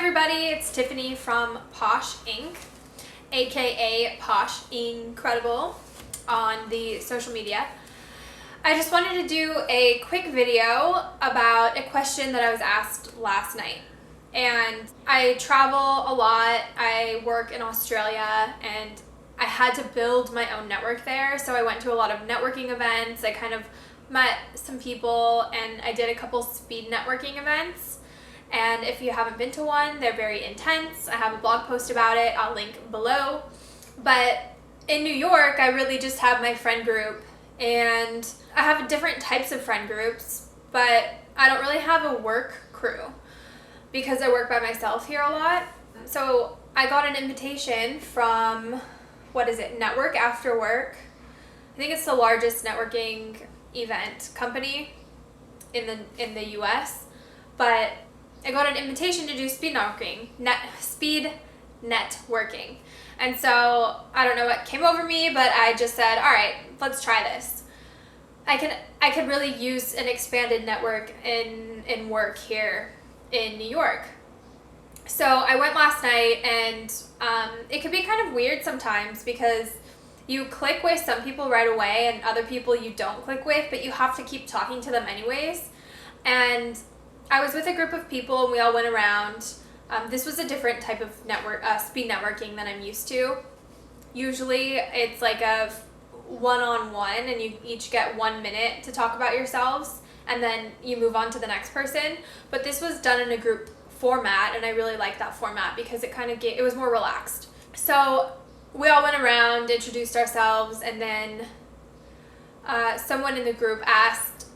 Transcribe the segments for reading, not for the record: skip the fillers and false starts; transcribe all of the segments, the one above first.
everybody, it's Tiffany from Posh Inc., aka Posh Incredible on the social media. I just wanted to do a quick video about a question that I was asked last night. And I travel a lot, I work in Australia, and I had to build my own network there, so I went to a lot of networking events. I kind of met some people, and I did a couple speed networking events. And if you haven't been to one, they're very intense. I have a blog post about it, I'll link below. But in New York, I really just have my friend group, and I have different types of friend groups, but I don't really have a work crew because I work by myself here a lot. So I got an invitation from, Network After Work. I think it's the largest networking event company in the US, but I got an invitation to do speed networking. And so I don't know what came over me, but I just said, all right, let's try this. I could really use an expanded network in work here in New York. So I went last night, and it could be kind of weird sometimes because you click with some people right away and other people you don't click with, but you have to keep talking to them anyways. And I was with a group of people, and we all went around. This was a different type of speed networking than I'm used to. Usually it's like a one-on-one, and you each get 1 minute to talk about yourselves, and then you move on to the next person. But this was done in a group format, and I really liked that format because it was more relaxed. So we all went around, introduced ourselves, and then someone in the group asked,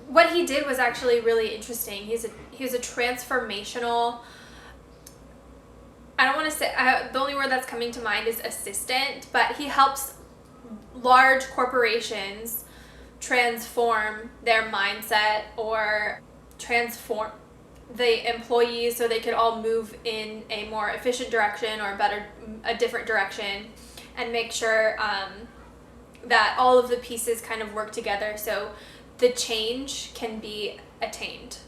what he did was actually really interesting. He was a transformational, I don't want to say, the only word that's coming to mind is assistant, but he helps large corporations transform their mindset or transform the employees so they could all move in a more efficient direction or a different direction, and make sure that all of the pieces kind of work together so the change can be attained.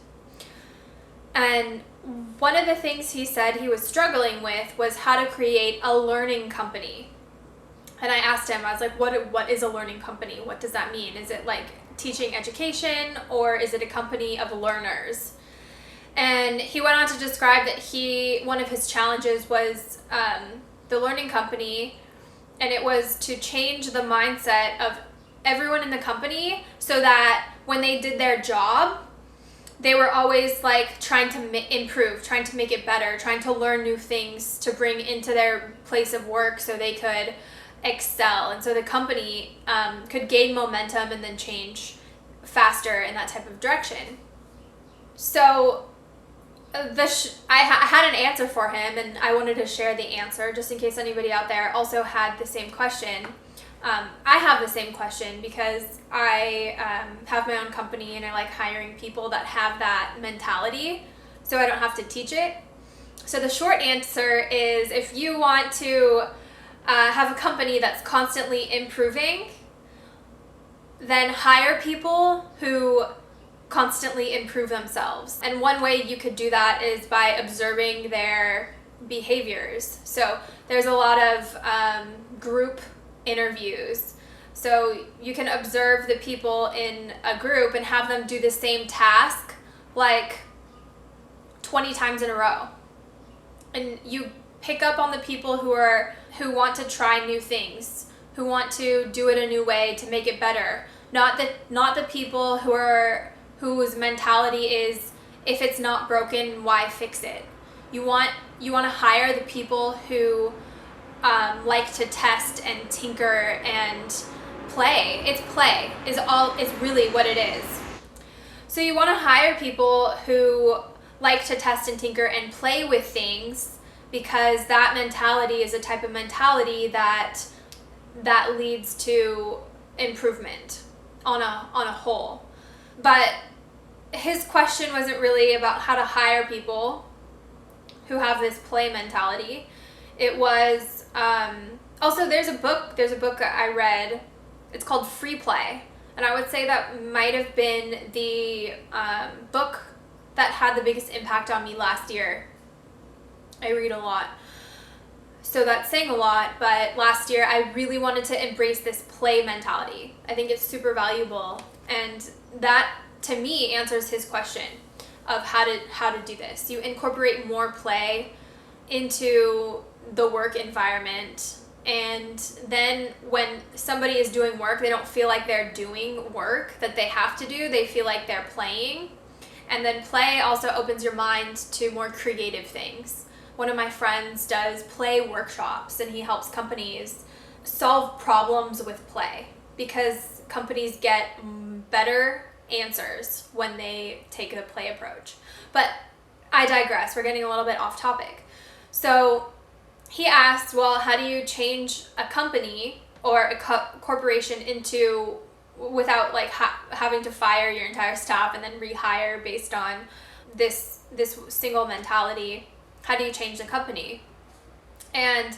And one of the things he said he was struggling with was how to create a learning company. And I asked him, I was like, what is a learning company? What does that mean? Is it like teaching education, or is it a company of learners? And he went on to describe that one of his challenges was the learning company, and it was to change the mindset of everyone in the company so that when they did their job, they were always like trying to improve, trying to make it better, trying to learn new things to bring into their place of work so they could excel. And so the company could gain momentum and then change faster in that type of direction. So I had an answer for him, and I wanted to share the answer just in case anybody out there also had the same question. I have the same question because I have my own company, and I like hiring people that have that mentality so I don't have to teach it. So the short answer is, if you want to have a company that's constantly improving, then hire people who constantly improve themselves. And one way you could do that is by observing their behaviors. So there's a lot of group interviews. So you can observe the people in a group and have them do the same task like 20 times in a row. And you pick up on the people who want to try new things, who want to do it a new way to make it better. Not the people whose mentality is, if it's not broken, why fix it? You want to hire the people who like to test and tinker and play. Play is really what it is. So you want to hire people who like to test and tinker and play with things, because that mentality is a type of mentality that leads to improvement on a whole. But his question wasn't really about how to hire people who have this play mentality. It was also there's a book I read. It's called Free Play, and I would say that might have been the book that had the biggest impact on me last year. I read a lot, so that's saying a lot, but last year I really wanted to embrace this play mentality. I think it's super valuable, and that to me answers his question of how to do this. You incorporate more play into the work environment, and then when somebody is doing work, they don't feel like they're doing work that they have to do. They feel like they're playing. And then play also opens your mind to more creative things. One of my friends does play workshops, and he helps companies solve problems with play, because companies get better answers when they take the play approach. But I digress. We're getting a little bit off topic. So he asked, well, how do you change a company or a corporation into, without like having to fire your entire staff and then rehire based on this single mentality? How do you change the company? And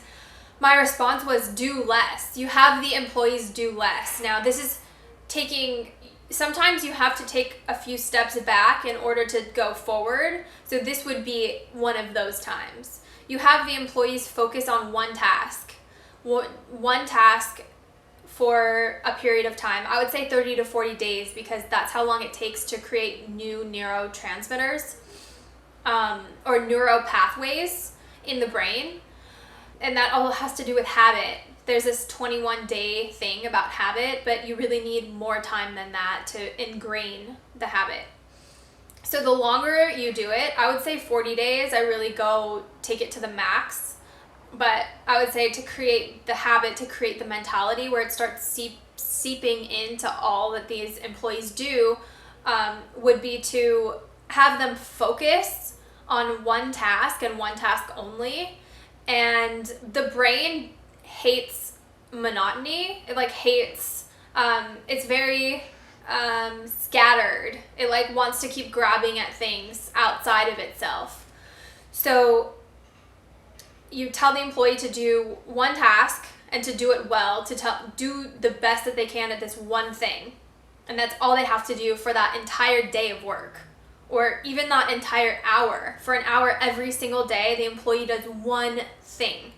my response was, do less. You have the employees do less. Now, this is sometimes you have to take a few steps back in order to go forward. So this would be one of those times. You have the employees focus on one task for a period of time. I would say 30 to 40 days, because that's how long it takes to create new neurotransmitters or neural pathways in the brain. And that all has to do with habit. There's this 21-day thing about habit, but you really need more time than that to ingrain the habit. So the longer you do it, I would say 40 days, I really go take it to the max. But I would say to create the habit, to create the mentality where it starts seeping into all that these employees do, would be to have them focus on one task and one task only. And the brain hates monotony. It hates, it's very scattered. It wants to keep grabbing at things outside of itself. So you tell the employee to do one task and to do it well, to do the best that they can at this one thing. And that's all they have to do for that entire day of work, or even that entire hour. For an hour every single day, the employee does one thing.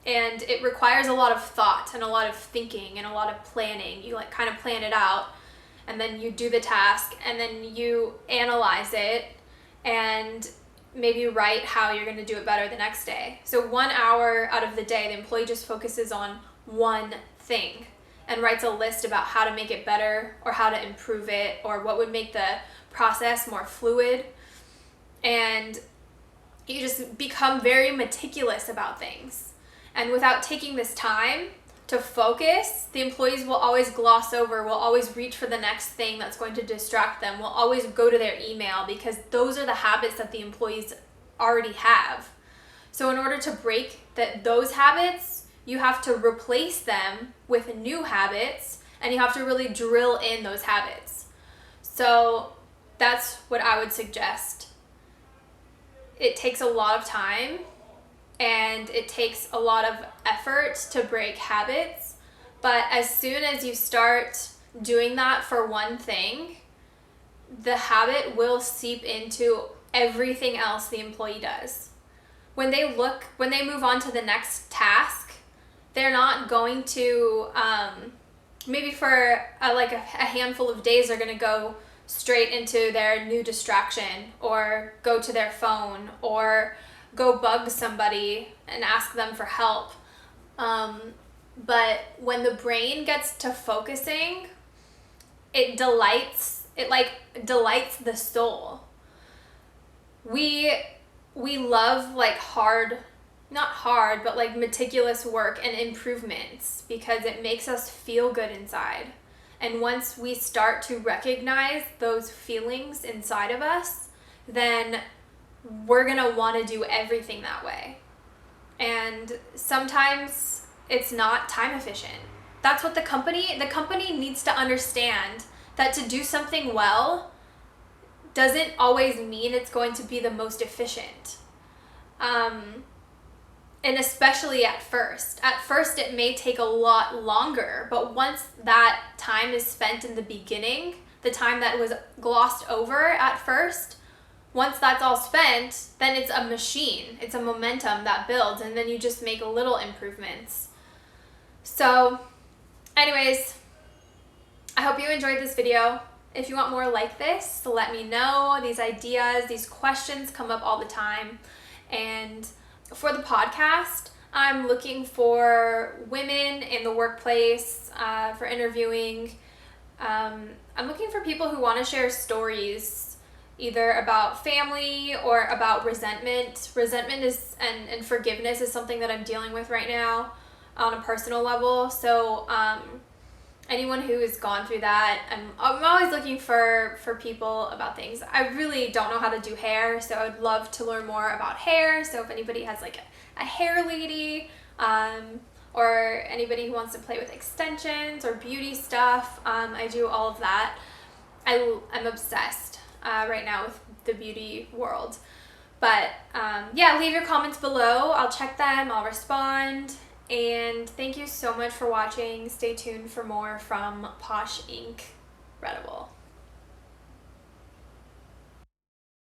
And it requires a lot of thought and a lot of thinking and a lot of planning. You kind of plan it out, and then you do the task, and then you analyze it and maybe write how you're going to do it better the next day. So 1 hour out of the day, the employee just focuses on one thing and writes a list about how to make it better or how to improve it or what would make the process more fluid. And you just become very meticulous about things. And without taking this time to focus, the employees will always gloss over, will always reach for the next thing that's going to distract them, will always go to their email, because those are the habits that the employees already have. So in order to break those habits, you have to replace them with new habits, and you have to really drill in those habits. So that's what I would suggest. It takes a lot of time, and it takes a lot of effort to break habits. But as soon as you start doing that for one thing, the habit will seep into everything else the employee does. When they move on to the next task, they're not going to, maybe for a handful of days, they're going to go straight into their new distraction, or go to their phone, or go bug somebody and ask them for help. But when the brain gets to focusing, it delights the soul. We love meticulous work and improvements, because it makes us feel good inside. And once we start to recognize those feelings inside of us, then we're going to want to do everything that way. And sometimes it's not time efficient. That's what the company needs to understand, that to do something well doesn't always mean it's going to be the most efficient. And especially at first. At first it may take a lot longer, but once that time is spent in the beginning, the time that was glossed over at first, once that's all spent, then it's a machine. It's a momentum that builds, and then you just make little improvements. So anyways, I hope you enjoyed this video. If you want more like this, let me know. These ideas, these questions come up all the time. And for the podcast, I'm looking for women in the workplace for interviewing. I'm looking for people who want to share stories, either about family or about resentment. Resentment is and forgiveness is something that I'm dealing with right now on a personal level. So anyone who has gone through that, I'm always looking for people about things. I really don't know how to do hair, so I would love to learn more about hair. So if anybody has like a hair lady, or anybody who wants to play with extensions or beauty stuff, I do all of that. I'm obsessed right now with the beauty world. But yeah, leave your comments below. I'll check them, I'll respond. And thank you so much for watching. Stay tuned for more from Posh Ink. Readable.